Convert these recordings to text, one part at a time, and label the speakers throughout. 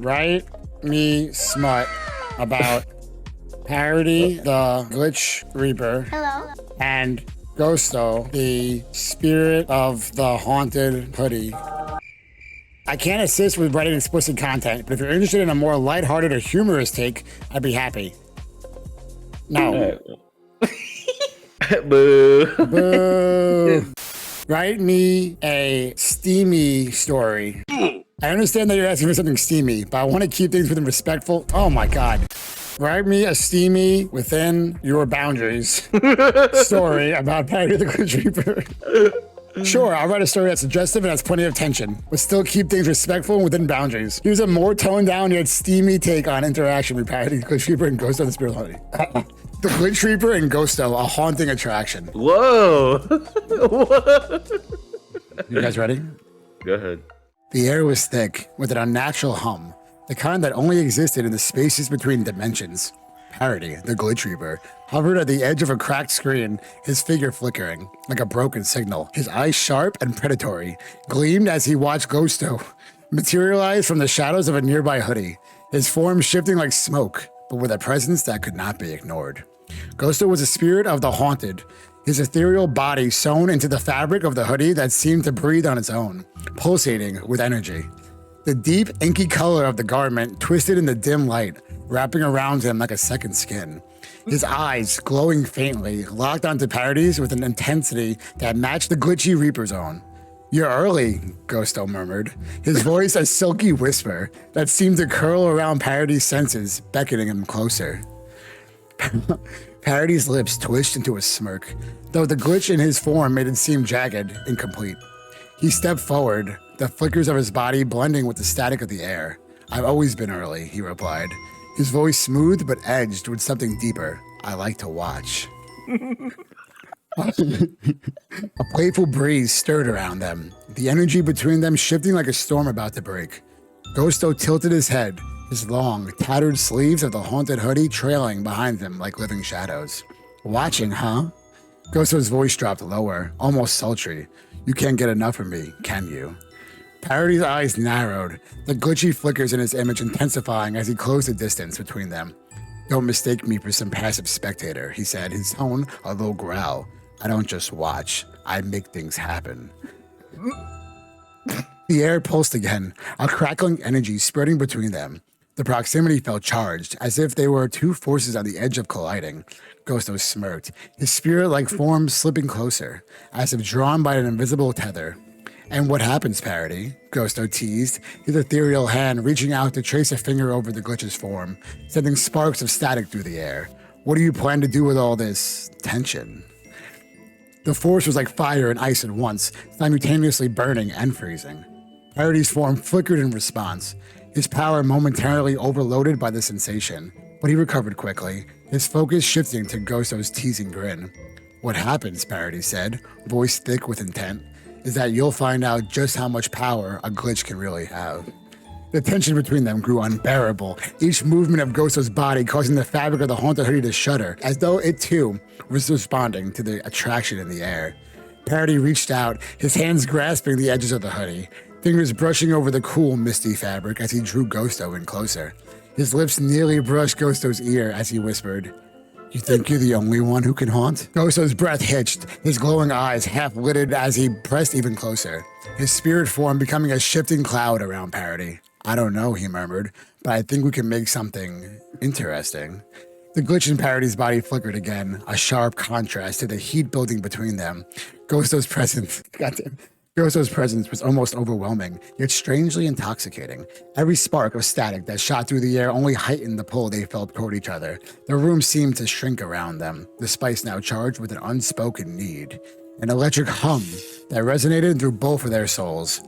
Speaker 1: Write me smut about Parody, the Glitch Reaper.
Speaker 2: Hello.
Speaker 1: And Ghosto, the spirit of the haunted hoodie. I can't assist with writing explicit content, but if you're interested in a more lighthearted or humorous take, I'd be happy. No.
Speaker 3: Boo.
Speaker 1: Boo. Write me a steamy story. I understand that you're asking for something steamy, but I want to keep things within respectful. Oh my God. Write me a steamy within your boundaries story about Parody the Glitch Reaper. Sure, I'll write a story that's suggestive and has plenty of tension, but still keep things respectful and within boundaries. Here's a more toned down yet steamy take on interaction with Parody the Glitch Reaper and Ghost of the Spirit Honey. The Glitch Reaper and Ghosto, a haunting attraction.
Speaker 3: Whoa. What?
Speaker 1: You guys ready?
Speaker 3: Go ahead.
Speaker 1: The air was thick with an unnatural hum, the kind that only existed in the spaces between dimensions. Parody, the Glitch Reaper, hovered at the edge of a cracked screen, his figure flickering like a broken signal. His eyes sharp and predatory, gleamed as he watched Ghosto materialize from the shadows of a nearby hoodie, his form shifting like smoke, but with a presence that could not be ignored. Ghosto was a spirit of the haunted, his ethereal body sewn into the fabric of the hoodie that seemed to breathe on its own, pulsating with energy. The deep, inky color of the garment twisted in the dim light, wrapping around him like a second skin. His eyes, glowing faintly, locked onto Parody's with an intensity that matched the Glitchy Reaper's own. "You're early," Ghosto murmured, his voice a silky whisper that seemed to curl around Parody's senses, beckoning him closer. Parody's lips twitched into a smirk, though the glitch in his form made it seem jagged, incomplete. He stepped forward, the flickers of his body blending with the static of the air. "I've always been early," he replied, his voice smooth but edged with something deeper. "I like to watch." A playful breeze stirred around them, the energy between them shifting like a storm about to break. Ghosto tilted his head, his long, tattered sleeves of the haunted hoodie trailing behind him like living shadows. "Watching, huh?" Ghosto's voice dropped lower, almost sultry. "You can't get enough of me, can you?" Parody's eyes narrowed, the glitchy flickers in his image intensifying as he closed the distance between them. "Don't mistake me for some passive spectator," he said, his tone a low growl. "I don't just watch, I make things happen." The air pulsed again, a crackling energy spreading between them. The proximity felt charged, as if they were two forces on the edge of colliding. Ghosto smirked, his spirit-like form slipping closer, as if drawn by an invisible tether. "And what happens, Parody?" Ghosto teased, his ethereal hand reaching out to trace a finger over the glitch's form, sending sparks of static through the air. "What do you plan to do with all this tension?" The force was like fire and ice at once, simultaneously burning and freezing. Parody's form flickered in response, his power momentarily overloaded by the sensation, but he recovered quickly, his focus shifting to Ghosto's teasing grin. "What happens," Parody said, voice thick with intent, "is that you'll find out just how much power a glitch can really have." The tension between them grew unbearable, each movement of Ghosto's body causing the fabric of the haunted hoodie to shudder, as though it too was responding to the attraction in the air. Parody reached out, his hands grasping the edges of the hoodie, fingers brushing over the cool, misty fabric as he drew Ghosto in closer. His lips nearly brushed Ghosto's ear as he whispered, "You think you're the only one who can haunt?" Ghosto's breath hitched, his glowing eyes half-lidded as he pressed even closer, his spirit form becoming a shifting cloud around Parody. "I don't know," he murmured, "but I think we can make something interesting." The glitch in Parody's body flickered again, a sharp contrast to the heat building between them. Ghosto's presence was almost overwhelming, yet strangely intoxicating. Every spark of static that shot through the air only heightened the pull they felt toward each other. The room seemed to shrink around them, the spice now charged with an unspoken need, an electric hum that resonated through both of their souls.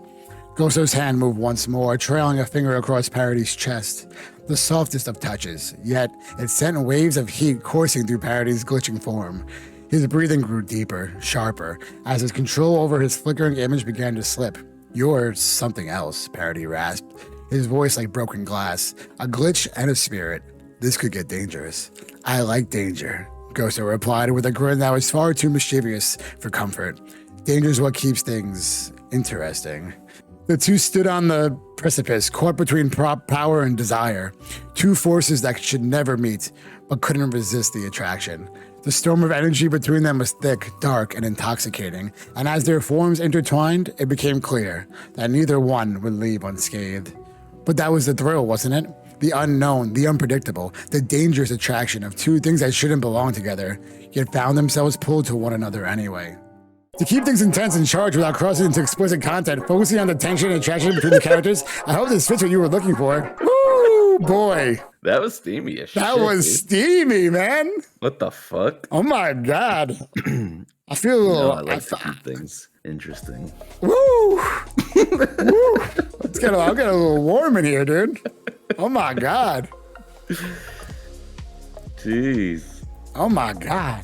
Speaker 1: Ghosto's hand moved once more, trailing a finger across Parody's chest, the softest of touches, yet it sent waves of heat coursing through Parody's glitching form. His breathing grew deeper, sharper, as his control over his flickering image began to slip. "You're something else," Parody rasped, his voice like broken glass. "A glitch and a spirit. This could get dangerous." "I like danger," Ghosto replied with a grin that was far too mischievous for comfort. "Danger's what keeps things interesting." The two stood on the precipice, caught between power and desire, two forces that should never meet, but couldn't resist the attraction. The storm of energy between them was thick, dark, and intoxicating, and as their forms intertwined, it became clear that neither one would leave unscathed. But that was the thrill, wasn't it? The unknown, the unpredictable, the dangerous attraction of two things that shouldn't belong together, yet found themselves pulled to one another anyway. To keep things intense and charged without crossing into explicit content, focusing on the tension and attraction between the characters, I hope this fits what you were looking for. Woo, boy.
Speaker 3: That was steamy as shit.
Speaker 1: That was
Speaker 3: dude.
Speaker 1: Steamy, man.
Speaker 3: What the fuck?
Speaker 1: Oh my God. I feel a little...
Speaker 3: I like to keep things interesting.
Speaker 1: Woo. Woo. I'm getting a little warm in here, dude. Oh my God.
Speaker 3: Jeez.
Speaker 1: Oh my God.